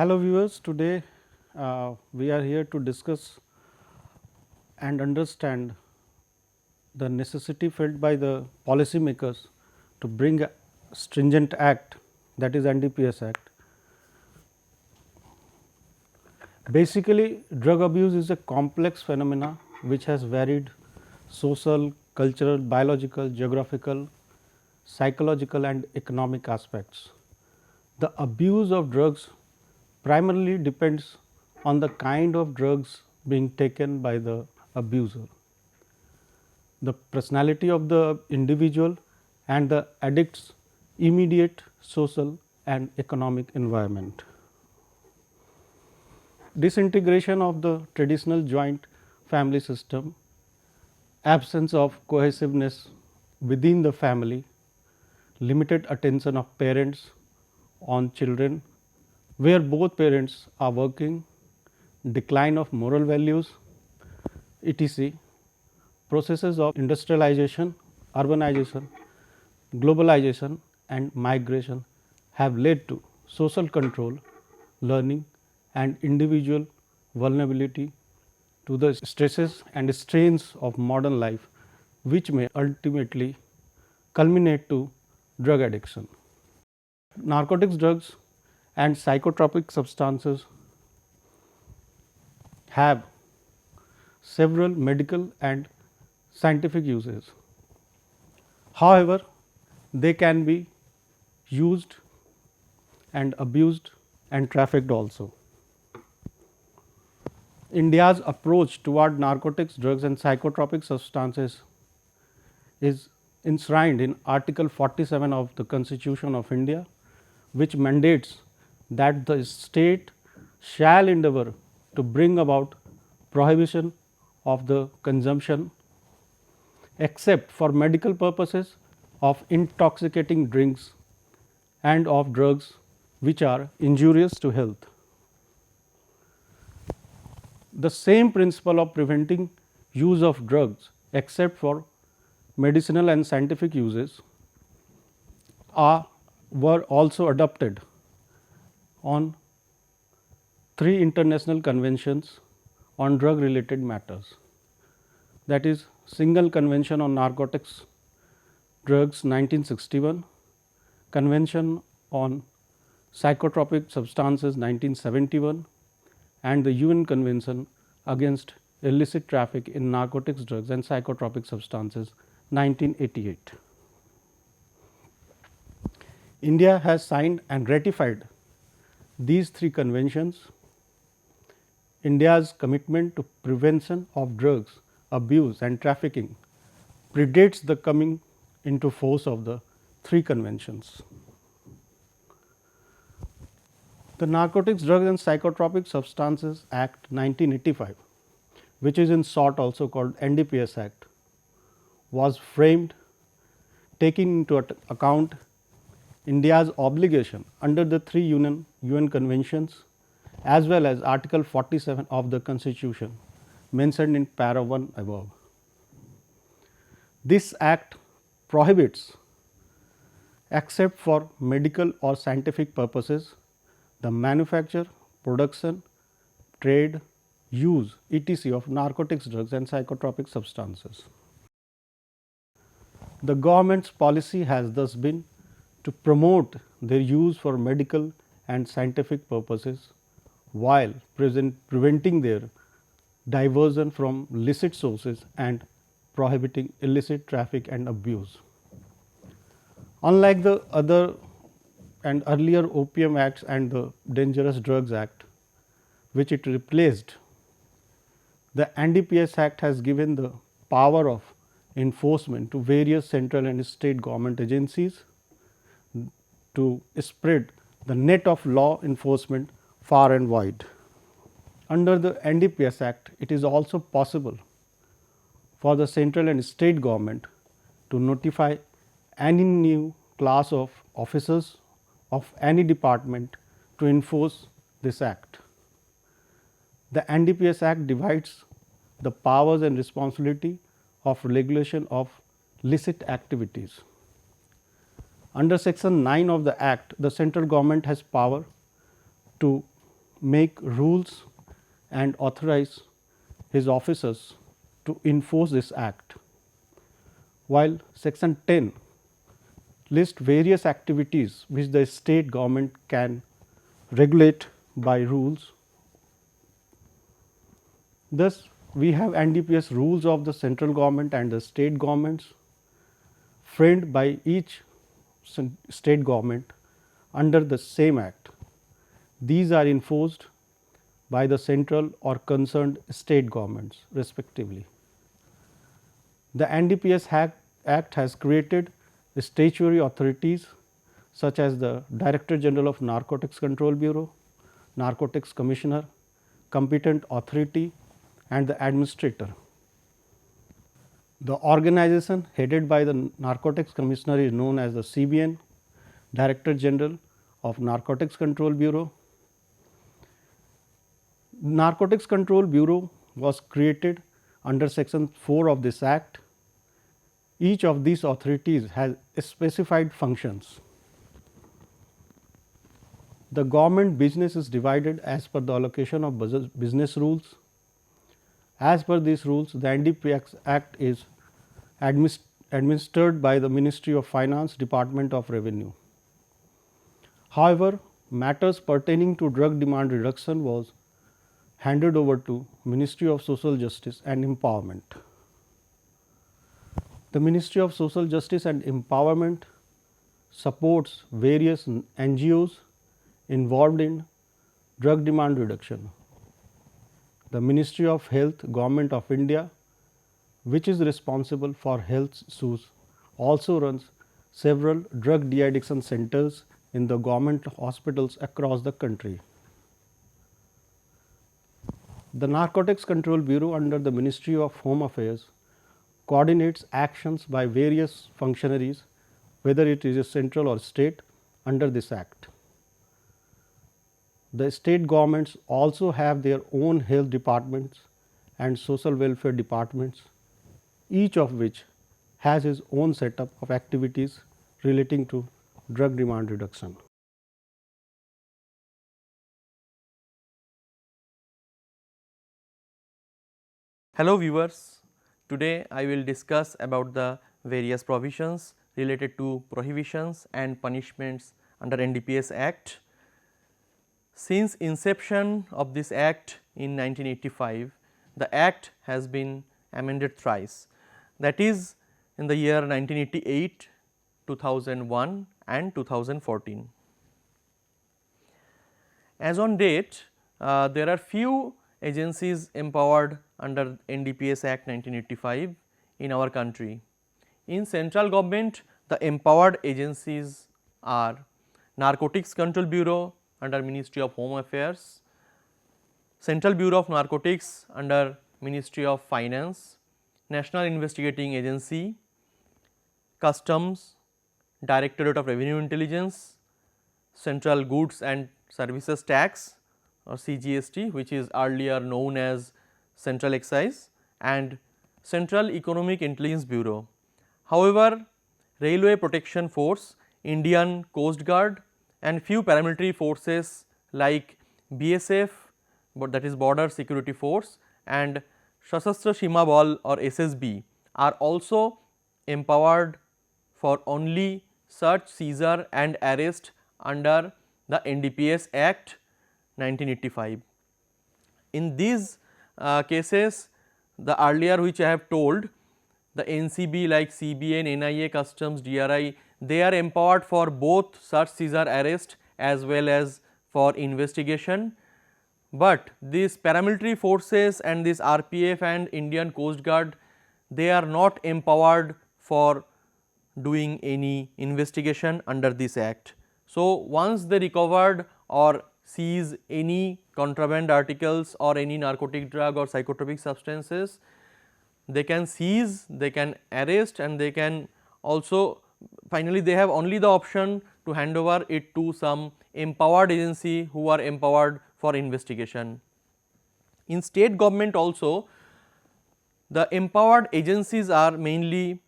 Hello viewers, today we are here to discuss and understand the necessity felt by the policymakers to bring a stringent act, that is NDPS Act. Basically, drug abuse is a complex phenomena which has varied social, cultural, biological, geographical, psychological and economic aspects. The abuse of drugs primarily depends on the kind of drugs being taken by the abuser, the personality of the individual and the addict's immediate social and economic environment. Disintegration of the traditional joint family system, absence of cohesiveness within the family, limited attention of parents on children where both parents are working, decline of moral values, etc., processes of industrialization, urbanization, globalization and migration have led to social control, learning and individual vulnerability to the stresses and strains of modern life, which may ultimately culminate to drug addiction. Narcotics, drugs and psychotropic substances have several medical and scientific uses. However, they can be used and abused and trafficked also. India's approach toward narcotics, drugs and psychotropic substances is enshrined in Article 47 of the Constitution of India, which mandates that the state shall endeavor to bring about prohibition of the consumption except for medical purposes of intoxicating drinks and of drugs which are injurious to health. The same principle of preventing use of drugs except for medicinal and scientific uses were also adopted on 3 international conventions on drug related matters, that is Single Convention on Narcotics Drugs 1961, Convention on Psychotropic Substances 1971 and the UN Convention against illicit traffic in narcotics, drugs and psychotropic substances 1988. India has signed and ratified these 3 conventions. India's commitment to prevention of drugs abuse and trafficking predates the coming into force of the 3 conventions. The Narcotics, Drugs and Psychotropic Substances Act 1985, which is in short also called NDPS Act, was framed taking into account India's obligation under the 3 UN conventions as well as Article 47 of the Constitution mentioned in para 1 above. This act prohibits, except for medical or scientific purposes, the manufacture, production, trade, use, etc. of narcotics, drugs and psychotropic substances. The government's policy has thus been to promote their use for medical and scientific purposes while preventing their diversion from licit sources and prohibiting illicit traffic and abuse. Unlike the other and earlier Opium Acts and the Dangerous Drugs Act, which it replaced, the NDPS Act has given the power of enforcement to various central and state government agencies to spread the net of law enforcement far and wide. Under the NDPS Act, it is also possible for the central and state government to notify any new class of officers of any department to enforce this act. The NDPS Act divides the powers and responsibility of regulation of licit activities. Under section 9 of the Act, the central government has power to make rules and authorize his officers to enforce this act, while section 10 lists various activities which the state government can regulate by rules. Thus, we have NDPS rules of the central government and the state governments framed by each state government under the same act. These are enforced by the central or concerned state governments respectively. The NDPS Act has created statutory authorities such as the Director General of Narcotics Control Bureau, Narcotics Commissioner, Competent Authority and the Administrator. The organization headed by the Narcotics Commissioner is known as the CBN, Director General of Narcotics Control Bureau. Narcotics Control Bureau was created under section 4 of this act. Each of these authorities has specified functions. The government business is divided as per the allocation of business rules. As per these rules, the NDPS Act is administered by the Ministry of Finance, Department of Revenue. However, matters pertaining to drug demand reduction was handed over to Ministry of Social Justice and Empowerment. The Ministry of Social Justice and Empowerment supports various NGOs involved in drug demand reduction. The Ministry of Health, Government of India, which is responsible for health issues, also runs several drug de-addiction centers in the government hospitals across the country. The Narcotics Control Bureau under the Ministry of Home Affairs coordinates actions by various functionaries, whether it is a central or state, under this act. The state governments also have their own health departments and social welfare departments, each of which has its own setup of activities relating to drug demand reduction. Hello viewers, today I will discuss about the various provisions related to prohibitions and punishments under NDPS Act. Since inception of this act in 1985, the act has been amended thrice, that is in the year 1988, 2001 and 2014. As on date, there are few agencies empowered under NDPS Act 1985 in our country. In central government, the empowered agencies are Narcotics Control Bureau under Ministry of Home Affairs, Central Bureau of Narcotics under Ministry of Finance, National Investigating Agency, Customs, Directorate of Revenue Intelligence, Central Goods and Services Tax or CGST, which is earlier known as Central Excise, and Central Economic Intelligence Bureau. However, Railway Protection Force, Indian Coast Guard and few paramilitary forces like BSF, that is Border Security Force, and Sashastra Seema Bal or SSB are also empowered for only search, seizure and arrest under the NDPS Act 1985. In these cases, the earlier which I have told, the NCB like CBN, NIA, Customs, DRI, they are empowered for both search, seizure, arrest as well as for investigation. But these paramilitary forces and this RPF and Indian Coast Guard, they are not empowered for doing any investigation under this act. So, once they recovered or seize any contraband articles or any narcotic drug or psychotropic substances, they can seize, they can arrest and they can also finally they have only the option to hand over it to some empowered agency who are empowered for investigation. In state government also, the empowered agencies are mainly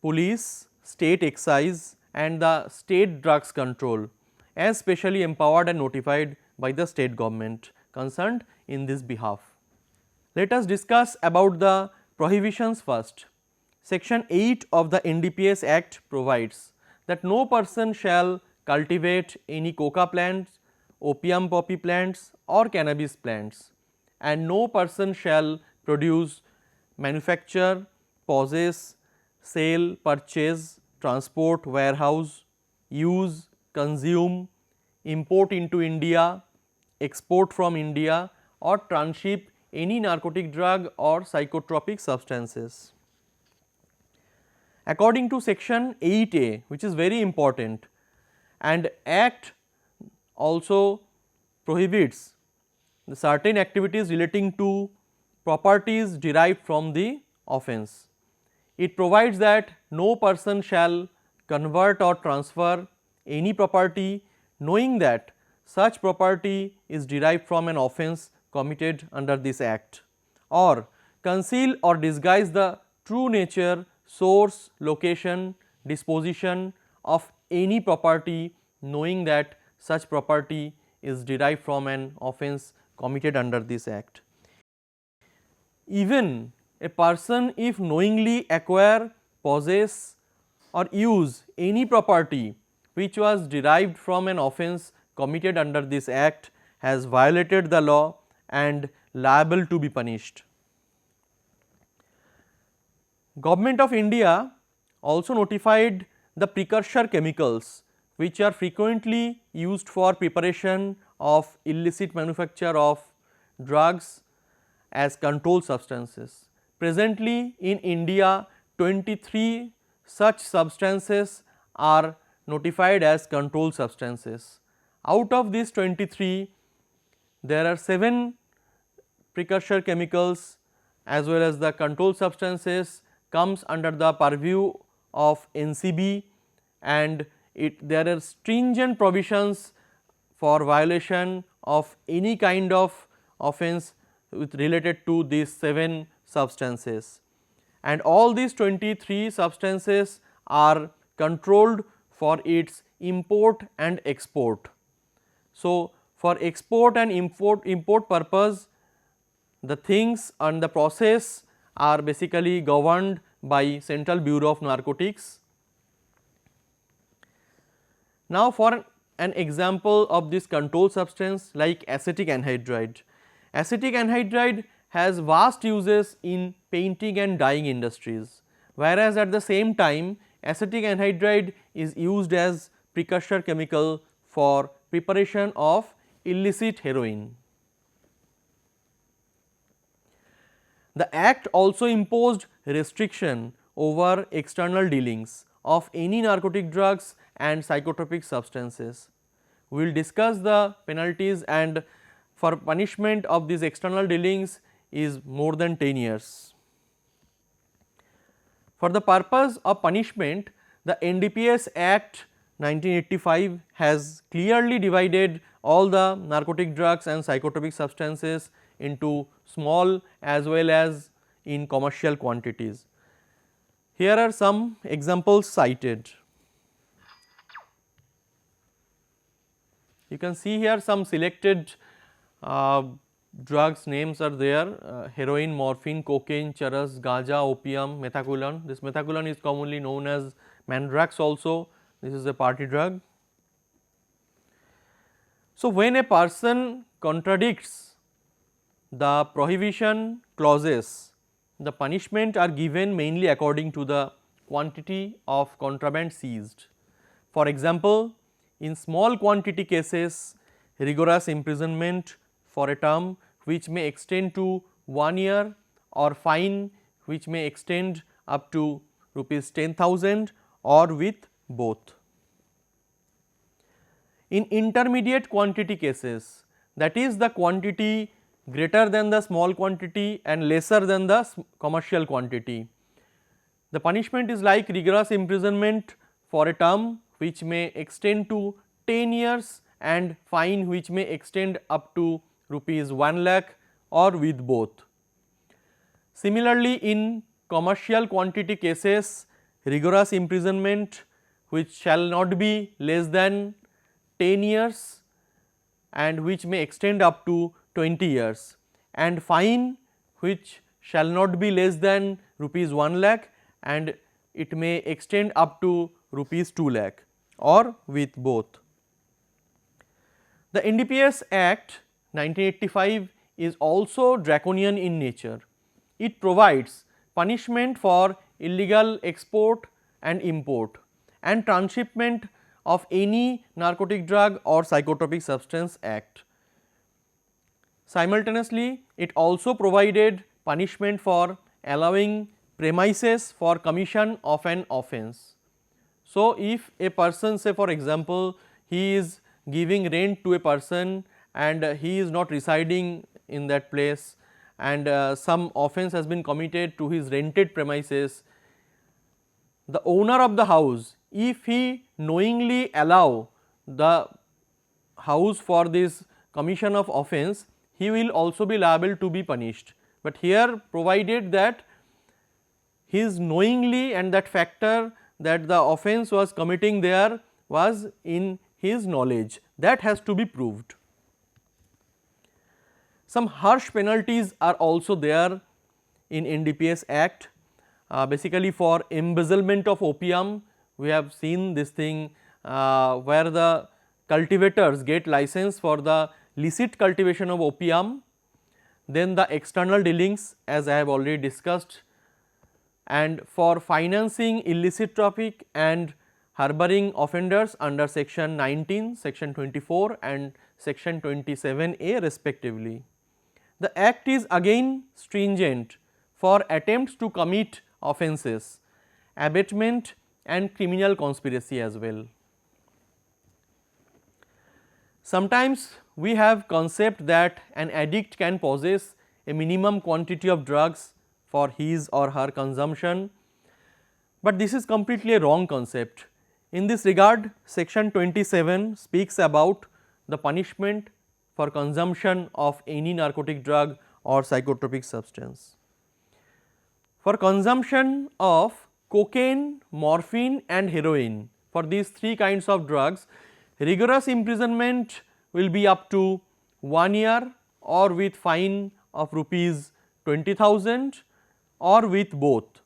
police, state excise and the state drugs control, as specially empowered and notified by the state government. concerned in this behalf. Let us discuss about the prohibitions first. Section 8 of the NDPS Act provides that no person shall cultivate any coca plants, opium poppy plants or cannabis plants, and no person shall produce, manufacture, possess, sell, purchase, transport, warehouse, use, consume, import into India, export from India or transship any narcotic drug or psychotropic substances. According to section 8A, which is very important, and Act also prohibits the certain activities relating to properties derived from the offence. It provides that no person shall convert or transfer any property knowing that such property is derived from an offence committed under this Act, or conceal or disguise the true nature, source, location, disposition of any property knowing that such property is derived from an offence committed under this Act. Even a person, if knowingly acquire, possess or use any property which was derived from an offence committed under this Act, has violated the law and liable to be punished. Government of India also notified the precursor chemicals which are frequently used for preparation of illicit manufacture of drugs as controlled substances. Presently in India, 23 such substances are notified as controlled substances. Out of these 23, there are 7 precursor chemicals as well as the controlled substances comes under the purview of NCB, and there are stringent provisions for violation of any kind of offence with related to these 7 substances, and all these 23 substances are controlled for its import and export. So, for export and import purpose, the things and the process are basically governed by Central Bureau of Narcotics. Now, for an example of this controlled substance like acetic anhydride. Acetic anhydride has vast uses in painting and dyeing industries, whereas at the same time acetic anhydride is used as precursor chemical for preparation of illicit heroin. The Act also imposed restriction over external dealings of any narcotic drugs and psychotropic substances. We will discuss the penalties, and for punishment of these external dealings is more than 10 years. For the purpose of punishment, the NDPS Act 1985 has clearly divided all the narcotic drugs and psychotropic substances into small as well as in commercial quantities. Here are some examples cited. You can see here some selected drugs names are there: heroin, morphine, cocaine, charas, gaja, opium, methaqualone. This methaqualone is commonly known as mandrax also. This is a party drug. So, when a person contradicts the prohibition clauses, the punishment are given mainly according to the quantity of contraband seized. For example, in small quantity cases, rigorous imprisonment for a term which may extend to 1 year, or fine which may extend up to rupees 10,000, or with both. In intermediate quantity cases, that is the quantity greater than the small quantity and lesser than the commercial quantity, the punishment is like rigorous imprisonment for a term which may extend to 10 years and fine which may extend up to rupees 1 lakh, or with both. Similarly, in commercial quantity cases, rigorous imprisonment which shall not be less than 10 years and which may extend up to 20 years, and fine which shall not be less than rupees 1 lakh, and it may extend up to rupees 2 lakh or with both. The NDPS Act 1985 is also draconian in nature. It provides punishment for illegal export and import and transshipment of any narcotic drug or psychotropic substance act. Simultaneously, it also provided punishment for allowing premises for commission of an offence. So, if a person, say for example, he is giving rent to a person and he is not residing in that place, and some offence has been committed to his rented premises, the owner of the house, if he knowingly allow the house for this commission of offence, he will also be liable to be punished. But here provided that his knowingly, and that factor that the offence was committing there was in his knowledge, that has to be proved. Some harsh penalties are also there in NDPS Act. Basically for embezzlement of opium, we have seen this thing where the cultivators get license for the licit cultivation of opium, then the external dealings as I have already discussed, and for financing illicit traffic and harboring offenders under section 19, section 24 and section 27A respectively. The act is again stringent for attempts to commit offences, abatement and criminal conspiracy as well. Sometimes we have concept that an addict can possess a minimum quantity of drugs for his or her consumption, but this is completely a wrong concept. In this regard, section 27 speaks about the punishment for consumption of any narcotic drug or psychotropic substance. For consumption of cocaine, morphine and heroin, for these three kinds of drugs, rigorous imprisonment will be up to 1 year or with fine of rupees 20,000 or with both.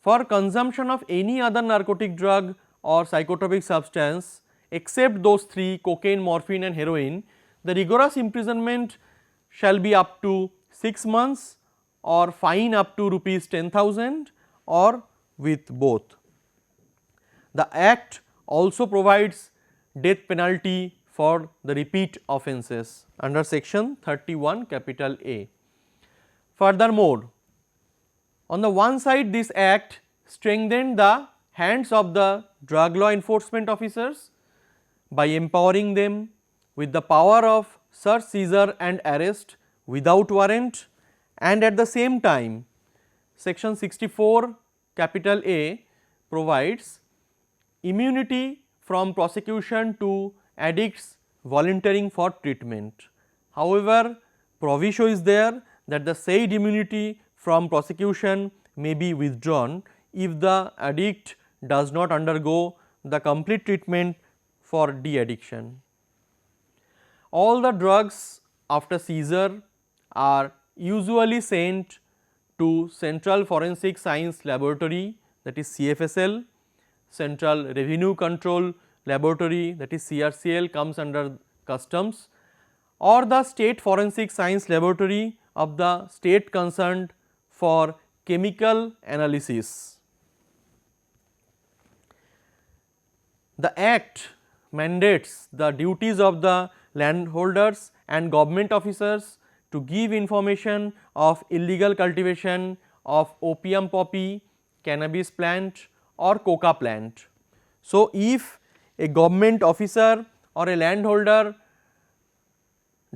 For consumption of any other narcotic drug or psychotropic substance except those three, cocaine, morphine and heroin, the rigorous imprisonment shall be up to 6 months or fine up to rupees 10,000 or with both. The Act also provides death penalty for the repeat offences under section 31 capital A. Furthermore, on the one side this Act strengthened the hands of the drug law enforcement officers by empowering them with the power of search, seizure and arrest without warrant, and at the same time section 64 capital A provides immunity from prosecution to addicts volunteering for treatment. However, proviso is there that the said immunity from prosecution may be withdrawn if the addict does not undergo the complete treatment for de-addiction. All the drugs after seizure are usually sent to Central Forensic Science Laboratory, that is CFSL, Central Revenue Control Laboratory, that is CRCL, comes under customs, or the State Forensic Science Laboratory of the state concerned for chemical analysis. The Act mandates the duties of the landholders and government officers to give information of illegal cultivation of opium poppy, cannabis plant or coca plant. So, if a government officer or a landholder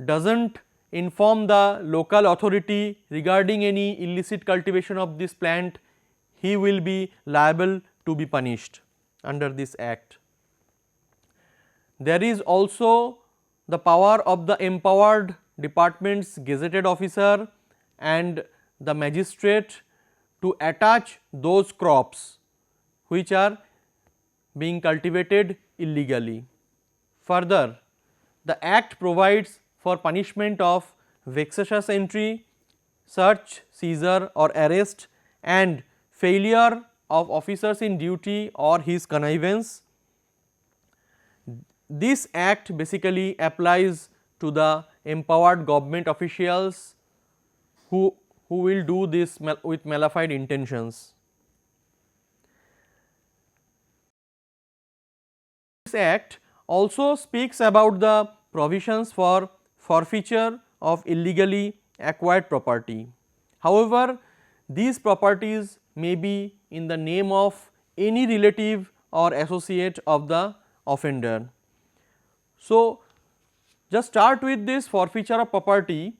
does not inform the local authority regarding any illicit cultivation of this plant, he will be liable to be punished under this Act. There is also the power of the empowered department's gazetted officer and the magistrate to attach those crops which are being cultivated illegally. Further, the Act provides for punishment of vexatious entry, search, seizure or arrest and failure of officers in duty or his connivance. This act basically applies to the empowered government officials who will do this with malified intentions. This act also speaks about the provisions for forfeiture of illegally acquired property. However, these properties may be in the name of any relative or associate of the offender. So, just start with this forfeiture of property.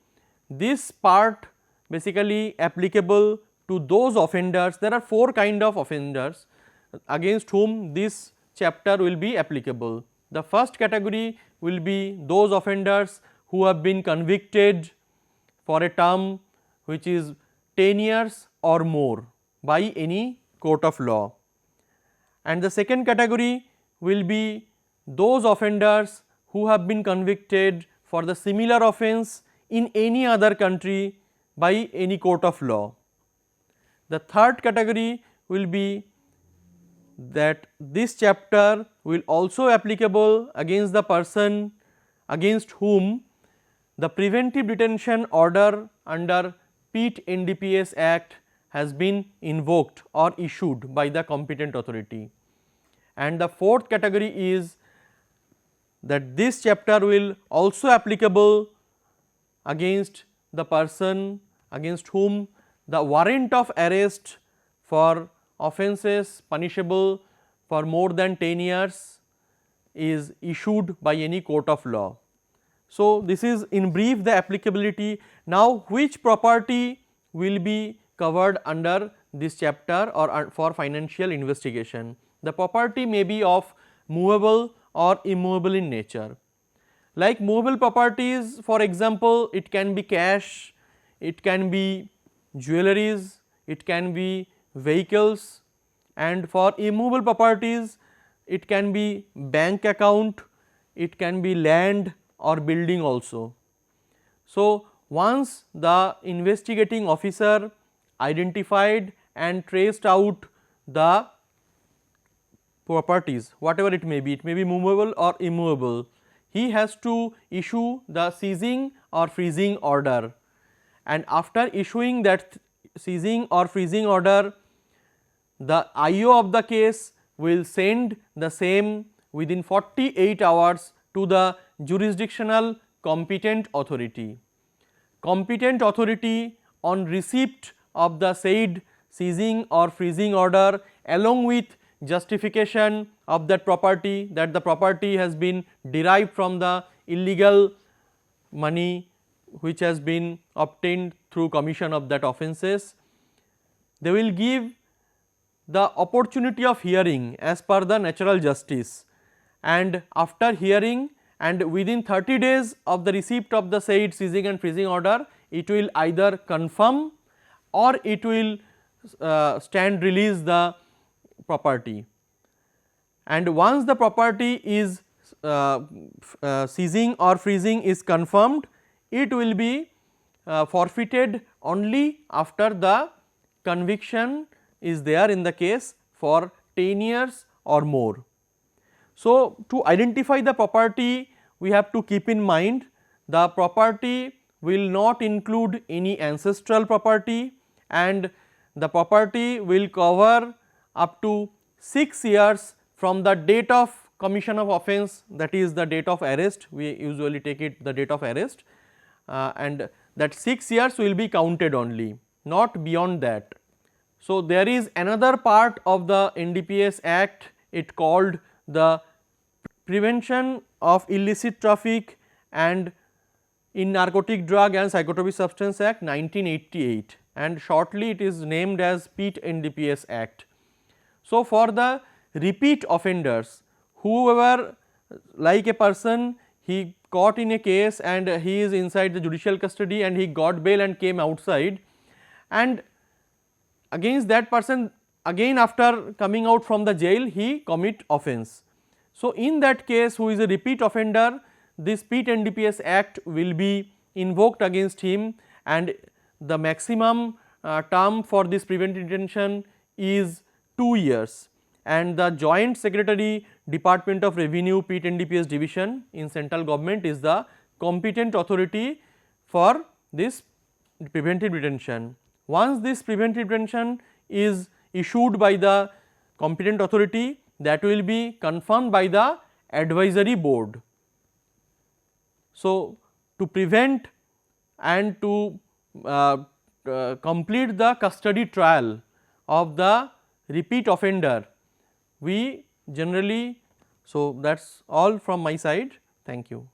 This part basically applicable to those offenders. There are 4 kind of offenders against whom this chapter will be applicable. The first category will be those offenders who have been convicted for a term which is 10 years or more by any court of law. And the second category will be those offenders who have been convicted for the similar offence in any other country by any court of law. The third category will be that this chapter will also applicable against the person against whom the preventive detention order under Pitt NDPS Act has been invoked or issued by the competent authority. And the fourth category is that this chapter will also applicable against the person against whom the warrant of arrest for offences punishable for more than 10 years is issued by any court of law. So, this is in brief the applicability. Now, which property will be covered under this chapter or for financial investigation? The property may be of movable or immovable in nature. Like movable properties, for example, it can be cash, it can be jewelries, it can be vehicles, and for immovable properties it can be bank account, it can be land or building also. So, once the investigating officer identified and traced out the properties, whatever it may be movable or immovable, he has to issue the seizing or freezing order, and after issuing that seizing or freezing order, the IO of the case will send the same within 48 hours to the jurisdictional competent authority. Competent authority on receipt of the said seizing or freezing order along with justification of that property, that the property has been derived from the illegal money which has been obtained through commission of that offences, they will give the opportunity of hearing as per the natural justice, and after hearing and within 30 days of the receipt of the said seizing and freezing order, it will either confirm or it will stand release the property. And once the property is seizing or freezing is confirmed, it will be forfeited only after the conviction is there in the case for 10 years or more. So, to identify the property, we have to keep in mind the property will not include any ancestral property, and the property will cover up to 6 years from the date of commission of offence, that is the date of arrest, we usually take it the date of arrest, and that 6 years will be counted only, not beyond that. So, there is another part of the NDPS Act, it called the Prevention of Illicit Traffic and in Narcotic Drug and Psychotropic Substance Act 1988, and shortly it is named as Pitt NDPS Act. So, for the repeat offenders, whoever, like a person, he caught in a case and he is inside the judicial custody and he got bail and came outside, and against that person again after coming out from the jail he commit offence. So, in that case who is a repeat offender, this PIT NDPS Act will be invoked against him, and the maximum term for this preventive detention is 2 years, and the Joint Secretary, Department of Revenue, PIT NDPS division in central government is the competent authority for this preventive detention. Once this preventive detention is issued by the competent authority, that will be confirmed by the advisory board. So, to prevent and to complete the custody trial of the repeat offender, we generally, so that is all from my side. Thank you.